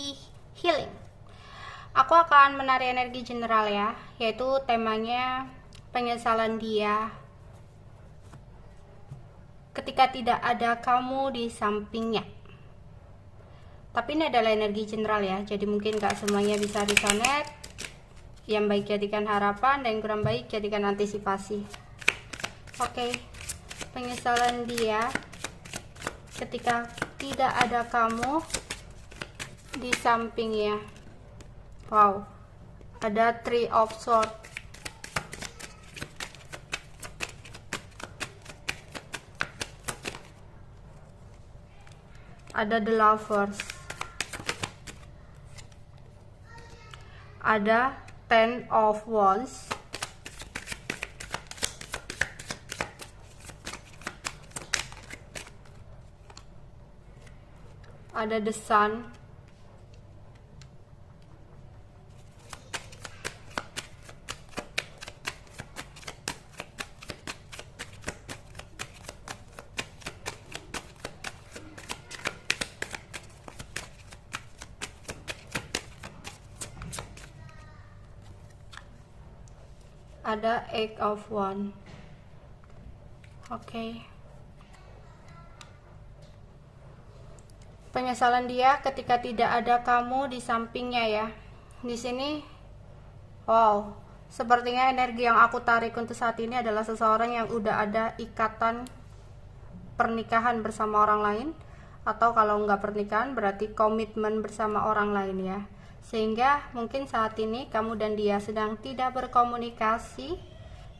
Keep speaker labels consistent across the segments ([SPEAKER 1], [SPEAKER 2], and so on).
[SPEAKER 1] energi healing. Aku akan menarik energi general ya, yaitu temanya penyesalan dia ketika tidak ada kamu di sampingnya. Tapi ini adalah energi general ya, jadi mungkin gak semuanya bisa resonate. Yang baik jadikan harapan, dan yang kurang baik jadikan antisipasi. Oke, penyesalan dia ketika tidak ada kamu di sampingnya. Wow, ada Three of Swords. Ada The Lovers. Ada Ten of Wands. Ada The Sun. Ada Eight of Wands. Oke. Penyesalan dia ketika tidak ada kamu di sampingnya ya. Di sini, wow, sepertinya energi yang aku tarik untuk saat ini adalah seseorang yang udah ada ikatan pernikahan bersama orang lain, atau kalau nggak pernikahan berarti komitmen bersama orang lain ya. Sehingga mungkin saat ini kamu dan dia sedang tidak berkomunikasi.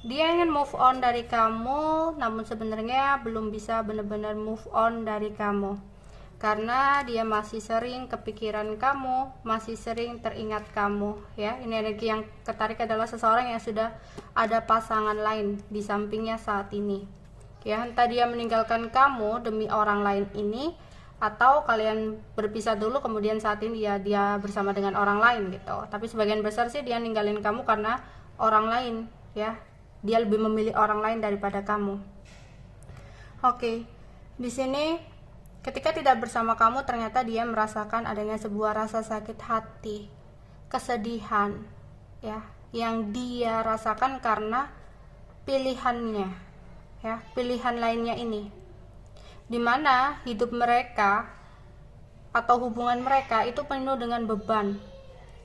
[SPEAKER 1] Dia ingin move on dari kamu, namun sebenarnya belum bisa benar-benar move on dari kamu, karena dia masih sering kepikiran kamu, masih sering teringat kamu ya. Ini energi yang ketarik adalah seseorang yang sudah ada pasangan lain di sampingnya saat ini ya. Entah dia meninggalkan kamu demi orang lain ini, atau kalian berpisah dulu kemudian saat ini dia bersama dengan orang lain gitu. Tapi sebagian besar sih dia ninggalin kamu karena orang lain ya. Dia lebih memilih orang lain daripada kamu. Oke, di sini ketika tidak bersama kamu ternyata dia merasakan adanya sebuah rasa sakit hati, kesedihan ya, yang dia rasakan karena pilihannya ya, pilihan lainnya ini, dimana hidup mereka atau hubungan mereka itu penuh dengan beban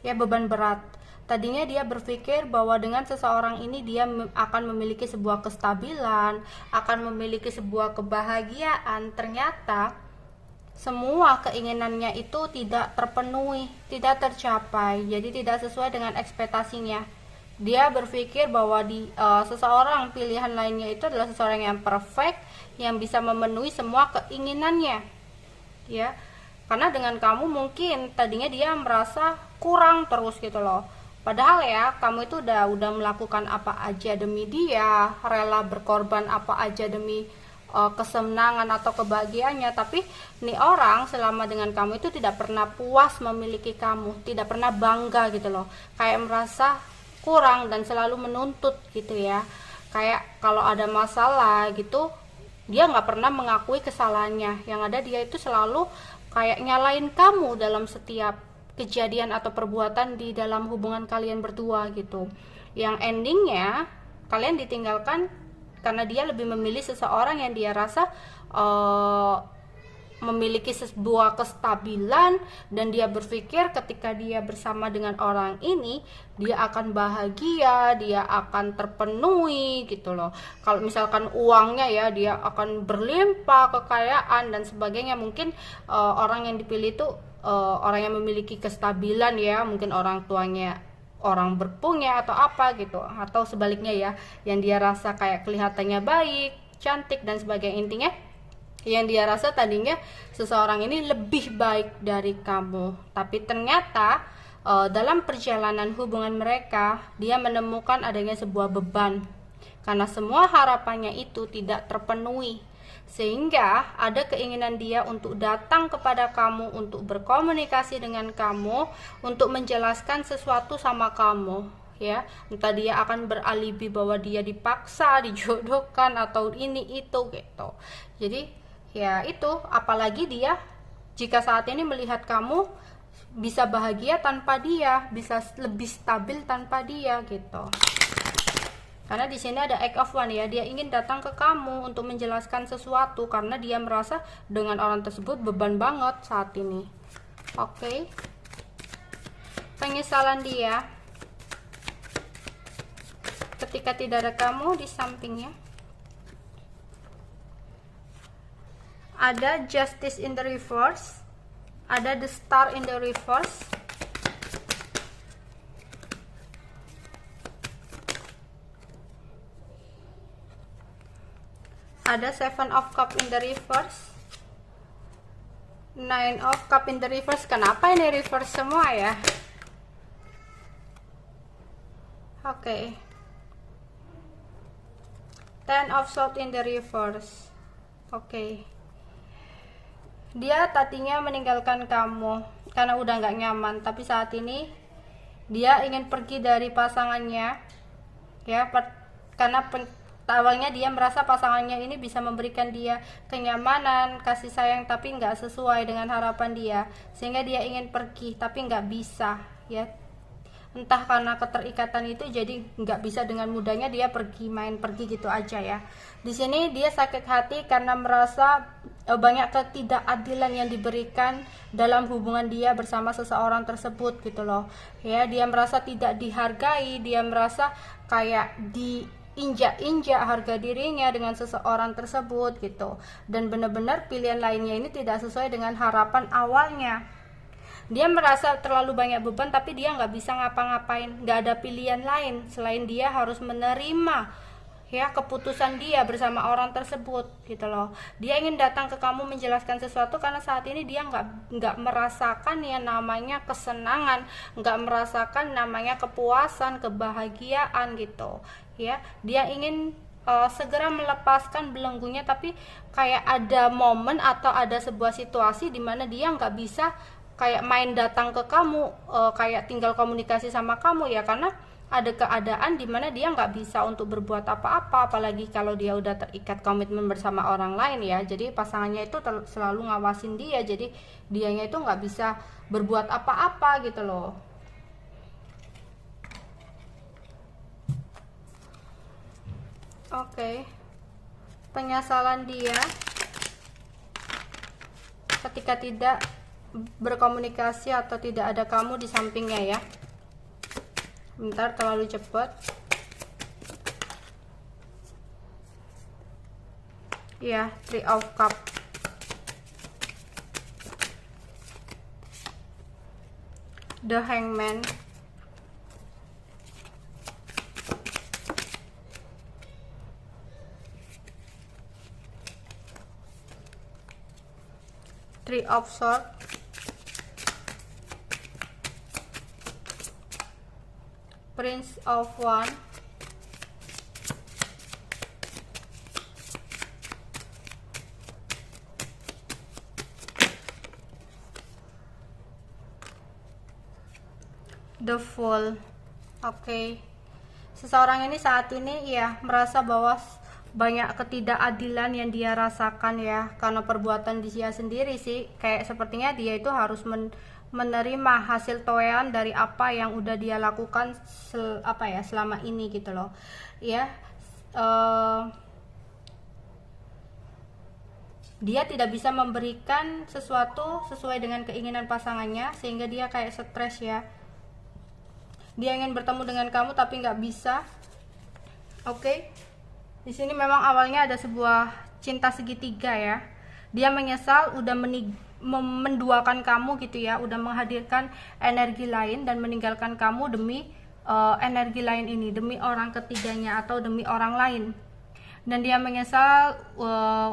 [SPEAKER 1] ya, beban berat. Tadinya dia berpikir bahwa dengan seseorang ini dia akan memiliki sebuah kestabilan, akan memiliki sebuah kebahagiaan. Ternyata semua keinginannya itu tidak terpenuhi, tidak tercapai, jadi tidak sesuai dengan ekspektasinya. Dia berpikir bahwa seseorang pilihan lainnya itu adalah seseorang yang perfect, yang bisa memenuhi semua keinginannya ya. Karena dengan kamu mungkin tadinya dia merasa kurang terus gitu loh. Padahal ya kamu itu udah melakukan apa aja demi dia, rela berkorban apa aja demi kesenangan atau kebahagiaannya. Tapi nih orang selama dengan kamu itu tidak pernah puas memiliki kamu, tidak pernah bangga gitu loh, kayak merasa kurang dan selalu menuntut gitu ya. Kayak kalau ada masalah gitu dia nggak pernah mengakui kesalahannya, yang ada dia itu selalu kayak nyalain kamu dalam setiap kejadian atau perbuatan di dalam hubungan kalian berdua gitu, yang endingnya kalian ditinggalkan karena dia lebih memilih seseorang yang dia rasa memiliki sebuah kestabilan, dan dia berpikir ketika dia bersama dengan orang ini dia akan bahagia, dia akan terpenuhi gitu loh. Kalau misalkan uangnya ya dia akan berlimpah, kekayaan dan sebagainya. Mungkin orang yang dipilih itu orang yang memiliki kestabilan ya, mungkin orang tuanya orang berpunya atau apa gitu, atau sebaliknya ya, yang dia rasa kayak kelihatannya baik, cantik dan sebagainya. Intinya yang dia rasa tadinya seseorang ini lebih baik dari kamu, tapi ternyata dalam perjalanan hubungan mereka dia menemukan adanya sebuah beban karena semua harapannya itu tidak terpenuhi, sehingga ada keinginan dia untuk datang kepada kamu, untuk berkomunikasi dengan kamu, untuk menjelaskan sesuatu sama kamu ya. Entah dia akan beralibi bahwa dia dipaksa, dijodohkan atau ini itu gitu. Jadi ya itu, apalagi dia jika saat ini melihat kamu bisa bahagia tanpa dia, bisa lebih stabil tanpa dia gitu. Karena di sini ada Eight of Wands ya, dia ingin datang ke kamu untuk menjelaskan sesuatu karena dia merasa dengan orang tersebut beban banget saat ini. Oke. Penyesalan dia ketika tidak ada kamu di sampingnya. Ada Justice in the reverse, ada the Star in the reverse, ada Seven of Cup in the reverse, Nine of Cup in the reverse. Kenapa ini reverse semua ya? Oke. Ten of Swords in the reverse. Oke. Dia tadinya meninggalkan kamu karena udah nggak nyaman, tapi saat ini dia ingin pergi dari pasangannya ya, karena awalnya dia merasa pasangannya ini bisa memberikan dia kenyamanan, kasih sayang, tapi nggak sesuai dengan harapan dia, sehingga dia ingin pergi tapi nggak bisa ya, entah karena keterikatan itu jadi nggak bisa dengan mudahnya dia pergi, main pergi gitu aja ya. Di sini dia sakit hati karena merasa banyak ketidakadilan yang diberikan dalam hubungan dia bersama seseorang tersebut gitu loh ya. Dia merasa tidak dihargai, dia merasa kayak diinjak-injak harga dirinya dengan seseorang tersebut gitu, dan benar-benar pilihan lainnya ini tidak sesuai dengan harapan awalnya. Dia merasa terlalu banyak beban, tapi dia nggak bisa ngapa-ngapain, nggak ada pilihan lain selain dia harus menerima ya keputusan dia bersama orang tersebut gitu loh. Dia ingin datang ke kamu menjelaskan sesuatu karena saat ini dia nggak merasakan yang namanya kesenangan, nggak merasakan namanya kepuasan, kebahagiaan gitu ya. Dia ingin segera melepaskan belenggunya, tapi kayak ada momen atau ada sebuah situasi di mana dia nggak bisa kayak main datang ke kamu, kayak tinggal komunikasi sama kamu ya, karena ada keadaan dimana dia nggak bisa untuk berbuat apa-apa, apalagi kalau dia udah terikat komitmen bersama orang lain ya. Jadi pasangannya itu selalu ngawasin dia, jadi dianya itu nggak bisa berbuat apa-apa gitu loh. Oke. Penyesalan dia ketika tidak berkomunikasi atau tidak ada kamu di sampingnya ya. Bentar, terlalu cepat ya. Three of Cup, the Hangman, Three of Swords, Prince of Wands, the Fool. Oke. Seseorang ini saat ini ya merasa bahwa banyak ketidakadilan yang dia rasakan ya, karena perbuatan dia sendiri sih. Kayak sepertinya dia itu harus menerima hasil toean dari apa yang udah dia lakukan selama ini gitu loh ya. Dia tidak bisa memberikan sesuatu sesuai dengan keinginan pasangannya, sehingga dia kayak stres ya. Dia ingin bertemu dengan kamu tapi nggak bisa. Oke. Di sini memang awalnya ada sebuah cinta segitiga ya. Dia menyesal udah menduakan kamu gitu ya, udah menghadirkan energi lain dan meninggalkan kamu demi energi lain ini, demi orang ketiganya atau demi orang lain. Dan dia menyesal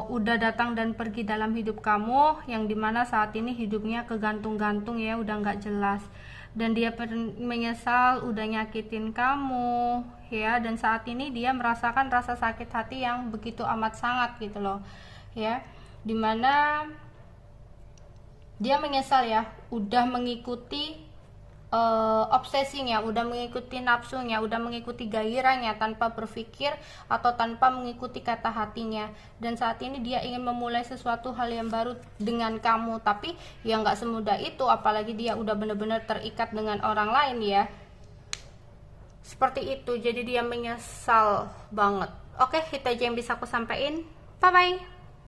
[SPEAKER 1] udah datang dan pergi dalam hidup kamu, yang dimana saat ini hidupnya kegantung-gantung ya, udah nggak jelas. Dan dia menyesal udah nyakitin kamu ya, dan saat ini dia merasakan rasa sakit hati yang begitu amat sangat gitu loh ya, dimana dia menyesal ya udah mengikuti obsesinya, udah mengikuti nafsunya, udah mengikuti gairahnya tanpa berpikir atau tanpa mengikuti kata hatinya. Dan saat ini dia ingin memulai sesuatu hal yang baru dengan kamu, tapi ya nggak semudah itu, apalagi dia udah bener-bener terikat dengan orang lain ya. Seperti itu, jadi dia menyesal banget. Oke, itu aja yang bisa aku sampaikan. Bye bye.